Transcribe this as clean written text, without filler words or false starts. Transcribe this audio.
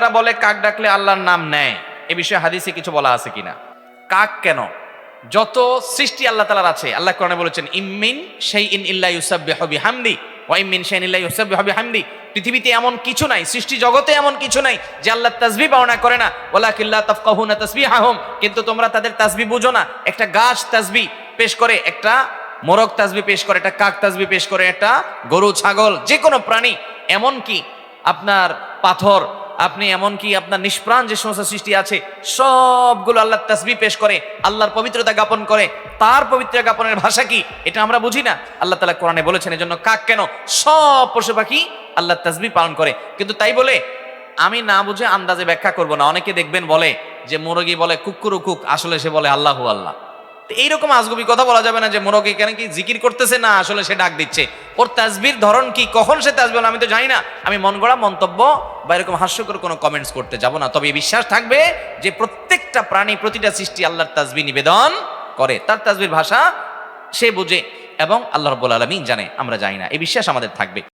তারা বলে কাক ডাকলে আল্লাহর নাম নেয়, এ বিষয়ে হাদিসে কিছু বলা আছে কিনা? কাক কেন, যত সৃষ্টি আল্লাহ তাআলার আছে, আল্লাহ কোরআনে বলেছেন ইম্মিন শাইইন ইল্লা ইউসাব্বিহু বিহামদি ওয়া ইম্মিন শাইইন ইল্লা ইউসাব্বিহু বিহামদি। পৃথিবীতে এমন কিছু নাই, সৃষ্টি জগতে এমন কিছু নাই যে আল্লাহর তাসবিহ বর্ণনা করে না। ওয়ালাকিন লা তাফকাহুনা তাসবিহাহুম, কিন্তু তোমরা তাদের তাসবিহ বুঝো না। একটা গাছ তাসবিহ পেশ করে, একটা মোরগ তাসবিহ পেশ করে, একটা কাক তাসবিহ পেশ করে, একটা গরু ছাগল যে কোনো প্রাণী, এমন কি আপনার পাথর, আপনি এমনকি আপনার নিষ্প্রাণ যে সমস্ত সৃষ্টি আছে সবগুলো আল্লাহর তাসবিহ পেশ করে, আল্লাহর পবিত্রতা জ্ঞাপন করে। তার পবিত্রতা জ্ঞাপনের ভাষা কি এটা আমরা বুঝি না। আল্লাহ তাআলা কোরআনে বলেছেন, এজন্য কাক কেন, সব পশু পাখি আল্লাহর তাসবিহ পালন করে। কিন্তু তাই বলে আমি না বুঝে আন্দাজে ব্যাখ্যা করব না। অনেকে দেখবেন বলে যে মুরগি বলে কুক্কুরু কুক, আসলে সে বলে আল্লাহু আল্লাহ। এইরকম আজগুবি কথা বলা যাবে না যে মুরগি কেন কি জিকির করতেছে, না আসলে সে ডাক দিচ্ছে। ওর তাসবিহর ধরন কি, কখন সে তাসবিহ বলে আমি তো জানি না। আমি মন গড়া মন্তব্য বা এরকম হাস্যকর কোনো কমেন্টস করতে যাব না। তবে বিশ্বাস থাকবে যে প্রত্যেকটা প্রাণী, প্রতিটা সৃষ্টি আল্লাহর তাসবিহ নিবেদন করে, তার তাসবিহর ভাষা সে বুঝে এবং আল্লাহ রাব্বুল আলামিন জানে, আমরা জানি না। এই বিশ্বাস আমাদের থাকবে।